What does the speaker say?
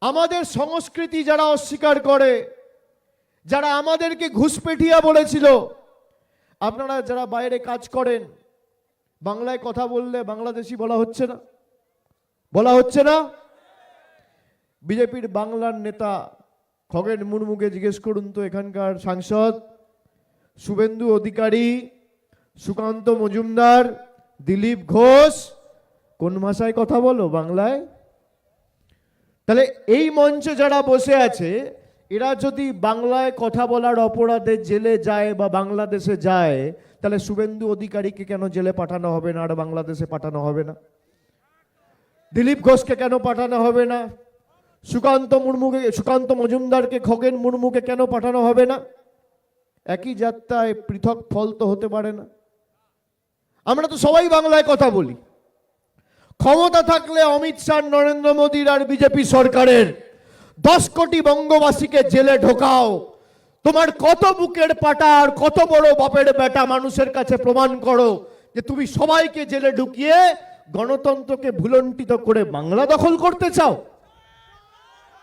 আমাদের সংস্কৃতি যারা অস্বীকার করে, যারা আমাদেরকে ঘুষপেঠিয়া বলেছিল, আপনারা যারা বাইরে কাজ করেন, বাংলায় কথা বললে বাংলাদেশি বলা হচ্ছে না? বলা হচ্ছে না? বিজেপির বাংলার নেতা খগেন মুর্মুকে জিজ্ঞেস করুন তো, এখানকার সাংসদ শুভেন্দু অধিকারী, সুকান্ত মজুমদার, দিলীপ ঘোষ কোন ভাষায় কথা বলো? বাংলায়। তাহলে এই মঞ্চে যারা বসে আছে, এরা যদি বাংলায় কথা বলার অপরাধে জেলে যায় বা বাংলাদেশে যায়, তাহলে শুভেন্দু অধিকারীকে কেন জেলে পাঠানো হবে না আর বাংলাদেশে পাঠানো হবে না? দিলীপ ঘোষকে কেন পাঠানো হবে না? সুকান্ত মজুমদারকে, খগেন মুর্মুকে কেন পাঠানো হবে না? একই যাত্রায় পৃথক ফল তো হতে পারে না। আমরা তো সবাই বাংলায় কথা বলি। ক্ষমতা থাকলে অমিত শাহ, নরেন্দ্র মোদীর আর বিজেপি সরকারের 10 কোটি বঙ্গবাসীকে জেলে ঢোকাও। তোমার কত বুকের পাটা আর কত বড় বাপের বেটা, মানুষের কাছে প্রমাণ করো যে তুমি সবাইকে জেলে ঢুকিয়ে গণতন্ত্রকে ভুলণ্ঠিত করে বাংলা দখল করতে চাও।